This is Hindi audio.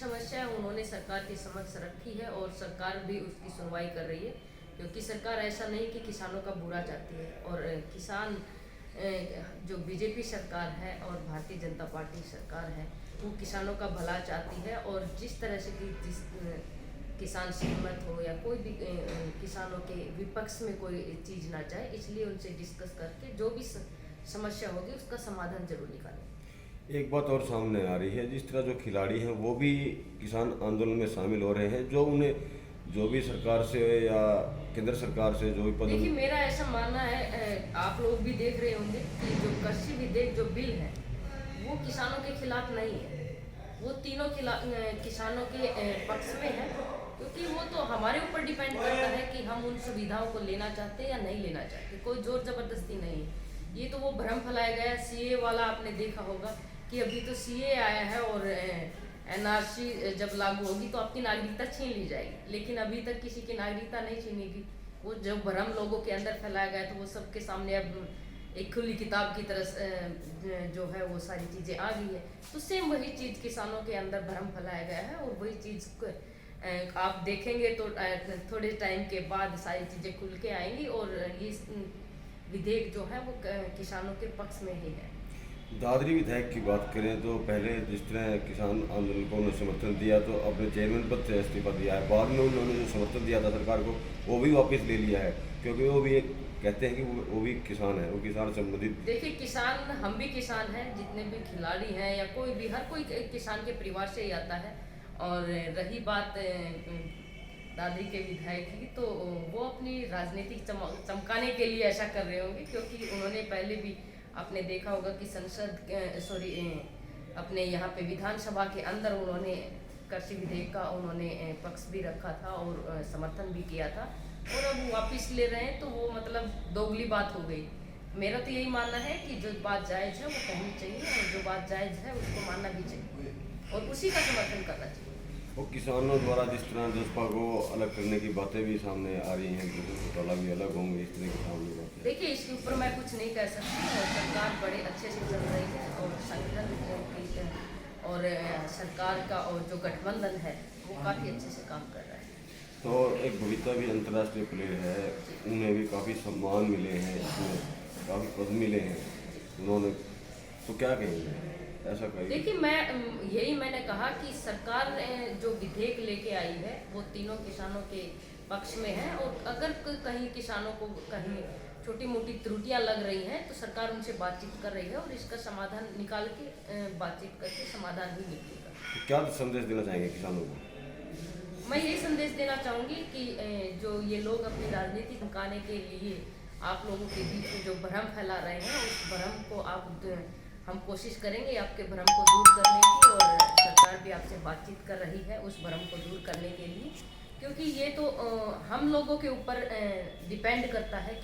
समस्या है उन्होंने सरकार के समक्ष रखी है और सरकार भी उसकी सुनवाई कर रही है, क्योंकि सरकार ऐसा नहीं कि किसानों का बुरा चाहती है। और किसान जो बीजेपी सरकार है और भारतीय जनता पार्टी सरकार है वो किसानों का भला चाहती है। और जिस तरह से कि जिस किसान सहमत हो या कोई भी किसानों के विपक्ष में कोई चीज़ ना चाहे, इसलिए उनसे डिस्कस करके जो भी समस्या होगी उसका समाधान जरूर निकालें। एक बात और सामने आ रही है, जिस तरह जो खिलाड़ी हैं वो भी किसान आंदोलन में शामिल हो रहे हैं, जो उन्हें जो भी सरकार से या केंद्र सरकार से जो भी पद। देखिए, मेरा ऐसा मानना है, आप लोग भी देख रहे होंगे कि जो कृषि विधेयक जो बिल है वो किसानों के खिलाफ नहीं है, वो तीनों किसानों के पक्ष में है, क्योंकि वो तो हमारे ऊपर डिपेंड करता है कि हम उन सुविधाओं को लेना चाहते हैं या नहीं लेना चाहते। कोई जोर जबरदस्ती नहीं है। ये तो वो भ्रम फैलाया गया सीए वाला, आपने देखा होगा कि अभी तो सीए आया है और एनआरसी जब लागू होगी तो आपकी नागरिकता छीन ली जाएगी, लेकिन अभी तक किसी की नागरिकता नहीं छीनेगी। वो जो भ्रम लोगों के अंदर फैलाया गया तो वो सबके सामने अब एक खुली किताब की तरह जो है वो सारी चीज़ें आ गई है। तो सेम वही चीज़ किसानों के अंदर भ्रम फैलाया गया है और वही चीज़ आप देखेंगे तो थोड़े टाइम के बाद सारी चीज़ें खुल के आएंगी और ये विधेयक जो है वो किसानों के पक्ष में ही है। दादरी विधायक की बात करें तो पहले जिस तरह किसान आंदोलन को उन्होंने समर्थन दिया तो अपने चेयरमैन पद से इस्तीफा दिया है, बाद में उन्होंने जो समर्थन दिया था सरकार को वो भी वापस ले लिया है, क्योंकि वो भी एक कहते हैं कि वो भी किसान है, वो किसान संबंधित। देखिए, किसान, हम भी किसान हैं, जितने भी खिलाड़ी हैं या कोई भी, हर कोई किसान के परिवार से ही आता है। और रही बात दादरी के विधायक की, तो वो अपनी राजनीतिक चमकाने के लिए ऐसा कर रहे होंगे, क्योंकि उन्होंने पहले भी आपने देखा होगा कि अपने यहाँ पे विधानसभा के अंदर उन्होंने कृषि विधेयक का उन्होंने पक्ष भी रखा था और समर्थन भी किया था, और अब वापस ले रहे हैं तो वो मतलब दोगली बात हो गई। मेरा तो यही मानना है कि जो बात जायज़ है वो कहनी चाहिए और जो बात जायज़ है उसको मानना भी चाहिए और उसी का समर्थन करना चाहिए। वो किसानों द्वारा जिस तरह जसपा को अलग करने की बातें भी सामने आ रही हैं, घोटाला भी अलग होंगे, इस तरह की सामने बातें। देखिए, इसके ऊपर मैं कुछ नहीं कह सकती और सरकार बड़े अच्छे से चल रही है और संगठन और सरकार का और जो गठबंधन है वो काफ़ी अच्छे से काम कर रहा है। तो एक बबीता भी अंतर्राष्ट्रीय प्लेयर है, उन्हें भी काफ़ी सम्मान मिले हैं, इसमें काफ़ी पद मिले हैं उन्होंने, तो क्या कहेंगे ऐसा कहेंगे? देखिए, मैंने कहा कि सरकार ने जो विधेयक लेके आई है वो तीनों किसानों के पक्ष में है, और अगर कहीं किसानों को कहीं छोटी मोटी त्रुटियां लग रही हैं तो सरकार उनसे बातचीत कर रही है और इसका समाधान निकाल के बातचीत करके समाधान भी निकलेगा। तो क्या संदेश देना चाहेंगे किसानों को? मैं यही संदेश देना चाहूँगी कि जो ये लोग अपनी राजनीति चमकाने के लिए आप लोगों के बीच में जो भ्रम फैला रहे हैं उस भ्रम को हम कोशिश करेंगे आपके भ्रम को दूर करने की, और सरकार भी आपसे बातचीत कर रही है उस भ्रम को दूर करने के लिए, क्योंकि ये तो हम लोगों के ऊपर डिपेंड करता है।